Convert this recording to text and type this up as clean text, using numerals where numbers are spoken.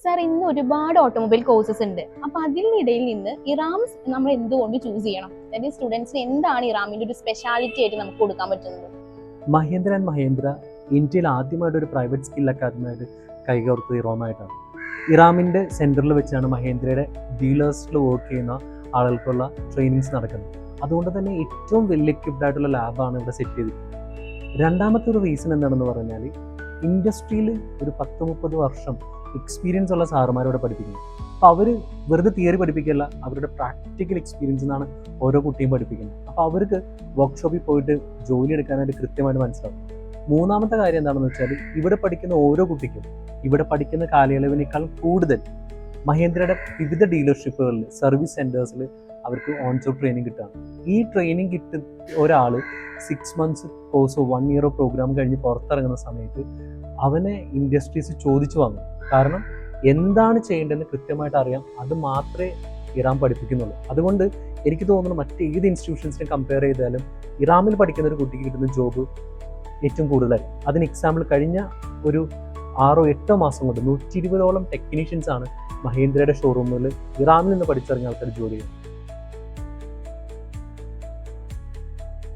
Sir ഇന്ന് ഒരുപാട് automobile courses ഉണ്ട്. അപ്പൊ അതിനിടയിൽ നിന്ന് ഇറാംസ് നമ്മൾ എന്തുകൊണ്ട് ചൂസ് ചെയ്യണം? അതായത് സ്റ്റുഡൻസിന് എന്താണ് ഇറാമിന്റെ ഒരു സ്പെഷ്യാലിറ്റി ആയിട്ട് നമുക്ക് കൊടുക്കാൻ പറ്റുന്നത്? മഹീന്ദ്ര ആൻഡ് മഹീന്ദ്ര ഇന്ത്യയിൽ ആദ്യമായിട്ട് ഒരു പ്രൈവറ്റ് സ്കിൽ അക്കാദമിയായിട്ട് കൈകോർത്തത് ഇറാമായിട്ടാണ്. ഇറാമിൻ്റെ സെൻറ്ററിൽ വെച്ചാണ് മഹീന്ദ്രയുടെ ഡീലേഴ്സിൽ വർക്ക് ചെയ്യുന്ന ആളുകൾക്കുള്ള ട്രെയിനിങ്സ് നടക്കുന്നത്. അതുകൊണ്ട് തന്നെ ഏറ്റവും വെൽ എക്വിപ്ഡ് ആയിട്ടുള്ള ലാബാണ് ഇവിടെ സെറ്റ് ചെയ്തിരിക്കുന്നത്. രണ്ടാമത്തെ ഒരു റീസൺ എന്താണെന്ന് പറഞ്ഞാൽ, ഇൻഡസ്ട്രിയിൽ ഒരു 10-30 വർഷം എക്സ്പീരിയൻസ് ഉള്ള സാറുമാരോട് പഠിപ്പിക്കുന്നു. അപ്പോൾ അവർ വെറുതെ തിയറി പഠിപ്പിക്കുകയല്ല, അവരുടെ പ്രാക്ടിക്കൽ എക്സ്പീരിയൻസ് എന്നാണ് ഓരോ കുട്ടിയും പഠിപ്പിക്കുന്നത്. അപ്പോൾ അവർക്ക് വർക്ക്ഷോപ്പിൽ പോയിട്ട് ജോലി എടുക്കാനായിട്ട് കൃത്യമായിട്ട് മനസ്സിലാവും. മൂന്നാമത്തെ കാര്യം എന്താണെന്ന് വെച്ചാൽ, ഇവിടെ പഠിക്കുന്ന ഓരോ കുട്ടിക്കും ഇവിടെ പഠിക്കുന്ന കാലയളവിനേക്കാൾ കൂടുതൽ മഹീന്ദ്രയുടെ വിവിധ ഡീലർഷിപ്പുകളിൽ, സർവീസ് സെൻറ്റേഴ്സിൽ അവർക്ക് ഓൺ ജോബ് ട്രെയിനിങ് കിട്ടുകയാണ്. ഈ ട്രെയിനിങ് കിട്ടുന്ന ഒരാൾ 6 months കോഴ്സോ 1 year പ്രോഗ്രാം കഴിഞ്ഞ് പുറത്തിറങ്ങുന്ന സമയത്ത് അവനെ ഇൻഡസ്ട്രീസ് ചോദിച്ചു വാങ്ങും. കാരണം എന്താണ് ചെയ്യേണ്ടതെന്ന് കൃത്യമായിട്ട് അറിയാം. അത് മാത്രമേ ഇറാം പഠിപ്പിക്കുന്നുള്ളൂ. അതുകൊണ്ട് എനിക്ക് തോന്നുന്നു മറ്റേത് ഇൻസ്റ്റിറ്റ്യൂഷൻസിനെ കമ്പയർ ചെയ്താലും ഇറാമിൽ പഠിക്കുന്ന ഒരു കുട്ടിക്ക് കിട്ടുന്ന ജോബ് ഏറ്റവും കൂടുതലായി. അതിന് എക്സാമ്പിൾ കഴിഞ്ഞ ഒരു 6-8 മാസം കൊണ്ട് 120ഓളം ടെക്നീഷ്യൻസ് ആണ് മഹീന്ദ്രയുടെ ഷോറൂമിൽ ഇറാമിൽ നിന്ന് പഠിച്ചിറങ്ങിയ ആൾക്കാർ ജോലി ചെയ്യുന്നത്.